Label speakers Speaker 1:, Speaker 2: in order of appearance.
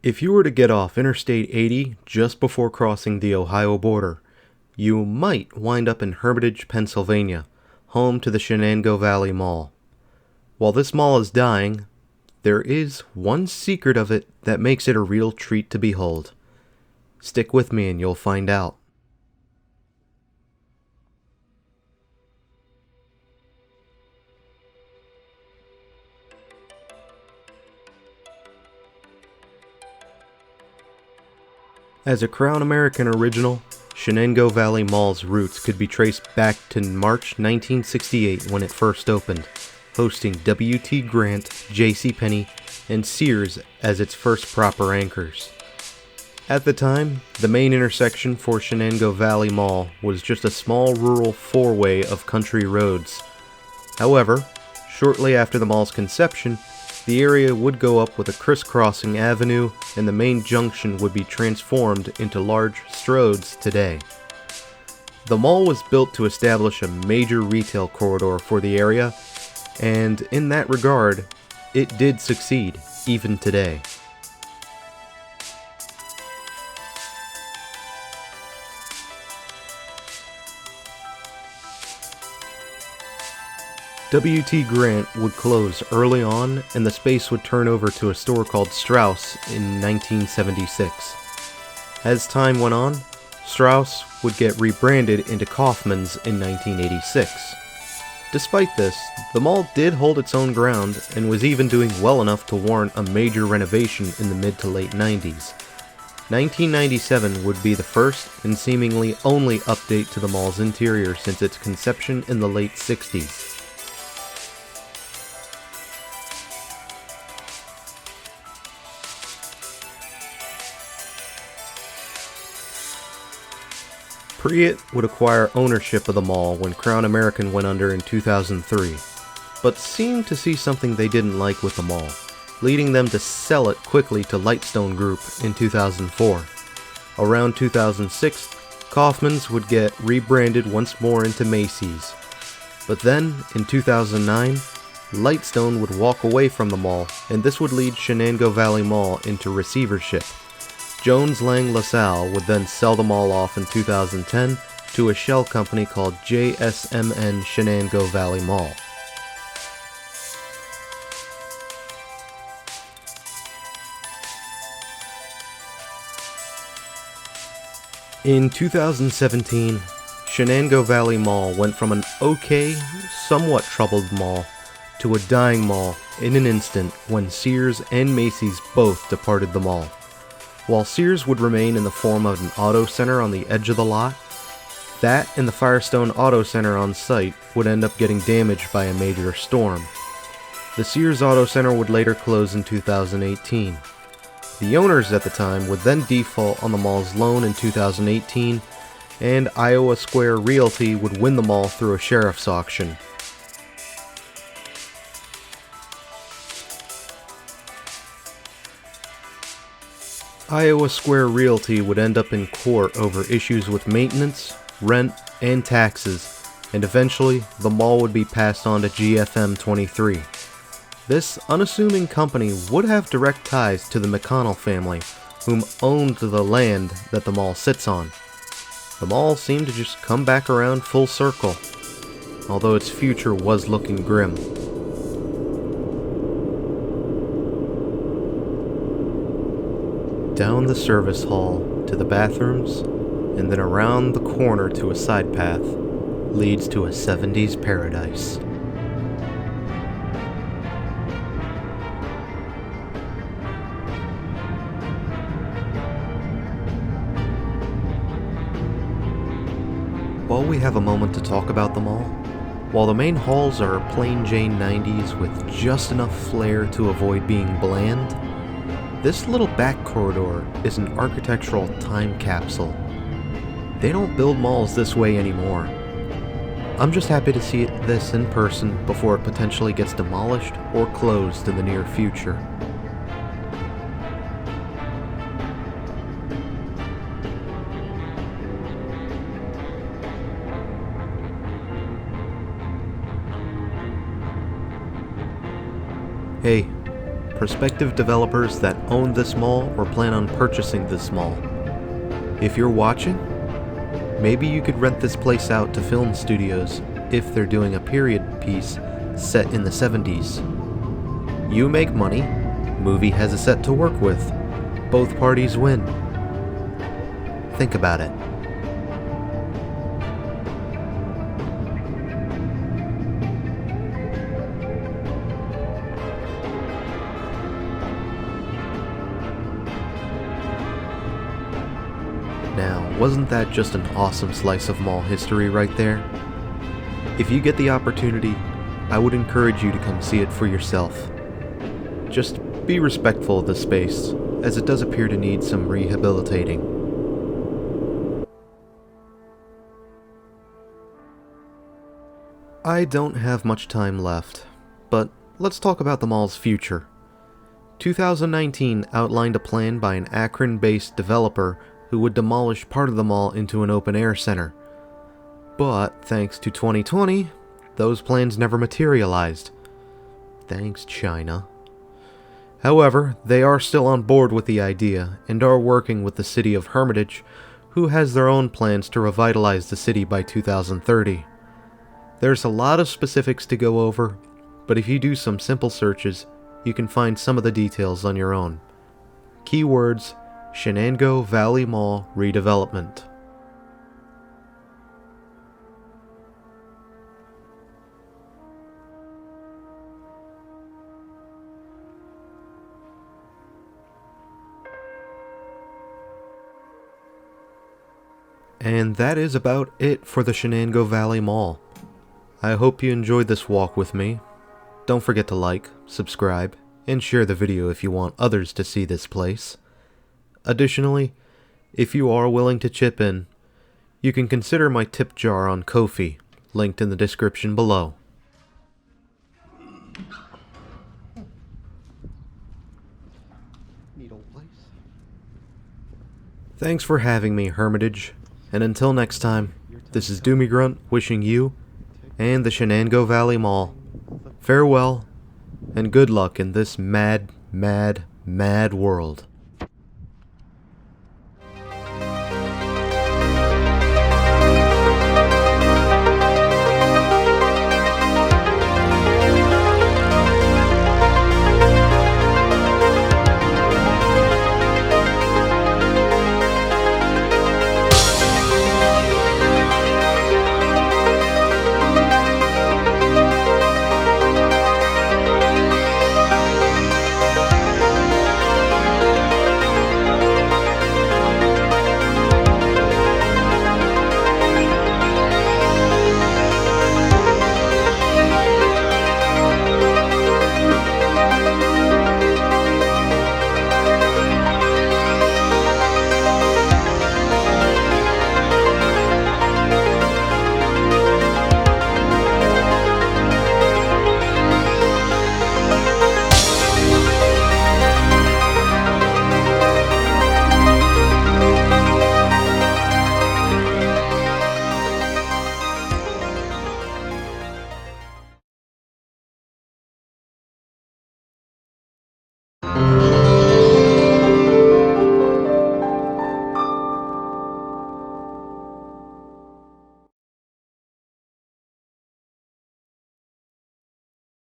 Speaker 1: If you were to get off Interstate 80 just before crossing the Ohio border, you might wind up in Hermitage, Pennsylvania, home to the Shenango Valley Mall. While this mall is dying, there is one secret of it that makes it a real treat to behold. Stick with me and you'll find out. As a Crown American original, Shenango Valley Mall's roots could be traced back to March 1968 when it first opened, hosting W.T. Grant, JCPenney, and Sears as its first proper anchors. At the time, the main intersection for Shenango Valley Mall was just a small rural four-way of country roads. However, shortly after the mall's conception, the area would go up with a crisscrossing avenue, and the main junction would be transformed into large stroads today. The mall was built to establish a major retail corridor for the area, and in that regard, it did succeed, even today. W.T. Grant would close early on, and the space would turn over to a store called Strauss in 1976. As time went on, Strauss would get rebranded into Kaufmann's in 1986. Despite this, the mall did hold its own ground and was even doing well enough to warrant a major renovation in the mid to late 90s. 1997 would be the first and seemingly only update to the mall's interior since its conception in the late 60s. Priet would acquire ownership of the mall when Crown American went under in 2003, but seemed to see something they didn't like with the mall, leading them to sell it quickly to Lightstone Group in 2004. Around 2006, Kaufmann's would get rebranded once more into Macy's. But then, in 2009, Lightstone would walk away from the mall, and this would lead Shenango Valley Mall into receivership. Jones Lang LaSalle would then sell the mall off in 2010 to a shell company called JSMN Shenango Valley Mall. In 2017, Shenango Valley Mall went from an okay, somewhat troubled mall to a dying mall in an instant when Sears and Macy's both departed the mall. While Sears would remain in the form of an auto center on the edge of the lot, that and the Firestone Auto Center on site would end up getting damaged by a major storm. The Sears Auto Center would later close in 2018. The owners at the time would then default on the mall's loan in 2018, and Iowa Square Realty would win the mall through a sheriff's auction. Iowa Square Realty would end up in court over issues with maintenance, rent, and taxes, and eventually the mall would be passed on to GFM 23. This unassuming company would have direct ties to the McConnell family, whom owned the land that the mall sits on. The mall seemed to just come back around full circle, although its future was looking grim. Down the service hall to the bathrooms, and then around the corner to a side path, leads to a 70s paradise. While we have a moment to talk about the mall, while the main halls are plain Jane 90s with just enough flair to avoid being bland, this little back corridor is an architectural time capsule. They don't build malls this way anymore. I'm just happy to see this in person before it potentially gets demolished or closed in the near future. Hey, prospective developers that own this mall or plan on purchasing this mall. If you're watching, maybe you could rent this place out to film studios if they're doing a period piece set in the 70s. You make money, movie has a set to work with, both parties win. Think about it. Now, wasn't that just an awesome slice of mall history right there? If you get the opportunity, I would encourage you to come see it for yourself. Just be respectful of the space, as it does appear to need some rehabilitating. I don't have much time left, but let's talk about the mall's future. 2019 outlined a plan by an Akron-based developer who would demolish part of the mall into an open-air center. But thanks to 2020, those plans never materialized. Thanks, China. However, they are still on board with the idea and are working with the city of Hermitage, who has their own plans to revitalize the city by 2030. There's a lot of specifics to go over, but if you do some simple searches, you can find some of the details on your own. Keywords: Shenango Valley Mall redevelopment. And that is about it for the Shenango Valley Mall. I hope you enjoyed this walk with me. Don't forget to like, subscribe, and share the video if you want others to see this place. Additionally, if you are willing to chip in, you can consider my tip jar on Ko-fi, linked in the description below. Thanks for having me, Hermitage, and until next time, this is Doomy Grunt wishing you and the Shenango Valley Mall farewell and good luck in this mad, mad, mad world.